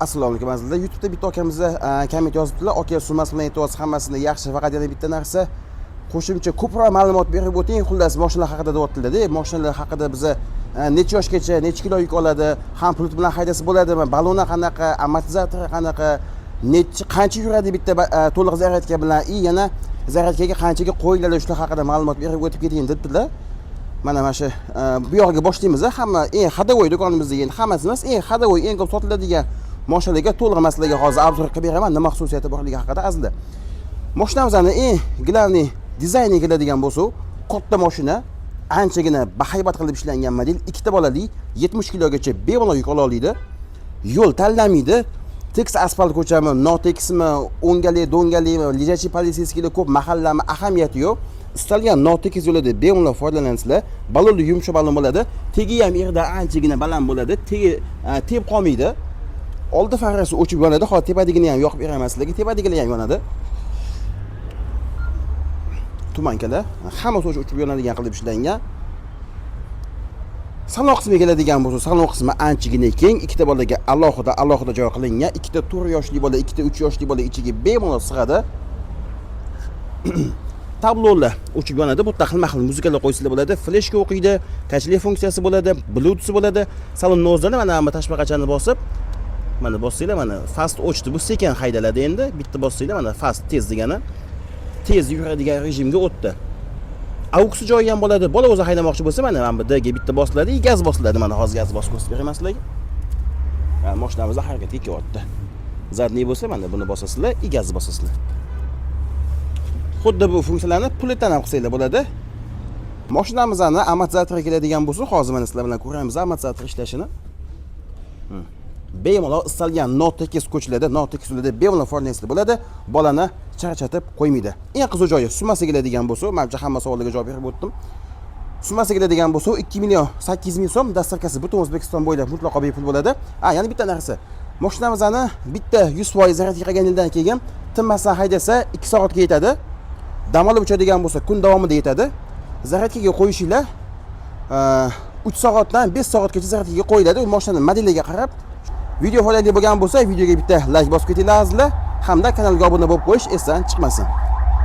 Assalomu alaykum azizlar. YouTube'da bitta akamizni komment yozibdilar. Aka summasi bilan aytyapsiz, hammasini yaxshi, faqat yana bitta narsa qo'shimcha ko'proq ma'lumot berib o'ting. Xullas, mashinalar haqida deyaptilar-da. Mashinalar haqida biza necha yoshgacha, necha kilo yuk oladi, ham pult bilan haydasa bo'ladimi, baloni qanaqa, amortizatori qanaqa, qancha yuradi bitta to'liq zaryadka bilan, yana zaryadkaga qanchaga qo'yiladi, shular haqida ma'lumot berib o'tib keting dedilar. Mana shu bu yoqqa boshlaymiz. Hamma eng hadovoy do'konimizda endi hammasi emas, eng hadovoy, eng ko'p sotiladigan mashinalarga to'liq masalaga hozir obzor qilib beraman, nima xususiyati borligi haqida azizlar. Mashinamizning eng glavniy dizayni keladigan bo'lsa, katta mashina, anchagina bahaybat qilib ishlangan model, ikkita bolali 70 kilogacha bemalol yuk ola oladi. Yo'l tanlamaydi. Tekis asfalt ko'chami, notekismi, o'ngali, do'ngalimi, lijachi politsiyskilar ko'p mahallami ahamiyati yo'q. Istalgan notekis yo'lida bemalol foydalansizlar. Balonli yumshoq balon bo'ladi. Tegi ham yerda anchagina baland bo'ladi. Tep qolmaydi. Oldi farasi o'chib yonadi. Hozir tepadigini ham yoqib beraman sizlarga. Tepadigilar ham yonadi. Tumankalar hammasi o'chib yonadigan qilib ishlangan. Salon qismiga keladigan bo'lsa, salon qismi anchagina keng, ikkita bolaga alohida joy qilingan, ikkita 4 yoshli bola, ikkita 3 yoshli bola ichiga bemalol sig'adi. Tablolar o'chib yonadi. Bu xilma-xil muzikalar qo'ysizlar bo'ladi. Fleshka o'qiydi, tachli funksiyasi bo'ladi, bluetooth bo'ladi. Salon nozlari mana bu tashbaqachani bosib, mana bossanglar, mana fast o'chdi. Bu sekin haydaladi endi. Bitta bossanglar, mana fast tez degani. Tez yuradigan rejimga o'tdi. Auksi joyi ham bo'ladi. Bola o'zi haydamoqchi bo'lsa, mana bu D ga bitta bosiladi, gaz bosiladi. Mana hozir gaz bosib ko'rsatib beraman sizlarga. Mana mashinamiz harakatga kelyapti. Zadniy bo'lsa, mana buni bosasizlar, gaz bosasizlar. Xuddi bu funksiyalarni pultdan ham qilsanglar bo'ladi. Mashinamizning amortizatori keladigan bo'lsa, hozir mana sizlar bilan ko'ramiz amortizator ishlashini. Bemalol istalgan notekis ko'chalarda, notekis yo'lda bemalol foydalansizlar bo'ladi. Bolani charchatib qo'ymaydi. Eng qiziq joyi summasi keladigan bo'lsa, men hamma savollarga javob berib o'tdim. Summasi keladigan bo'lsa 2 million 800 ming so'm, dasturkasi butun O'zbekiston bo'ylab mutlaqo bepul bo'ladi. Yana bitta narsa. Mashinamizni bitta 100% zaryadga qilgandan keyin tinmasdan haydasa 2 soatga yetadi. Dam olib o'chadigan bo'lsa kun davomida yetadi. Zaryadkaga qo'yishinglar 3 soatdan 5 soatgacha zaryadkaga qo'yiladi. U mashinaning modeliga qarab. Video foydali bo'lgan bo'lsa, videoga bitta like bosib ketinglar azizlar, hamda kanalga obuna bo'lib qo'yish esdan chiqmasin.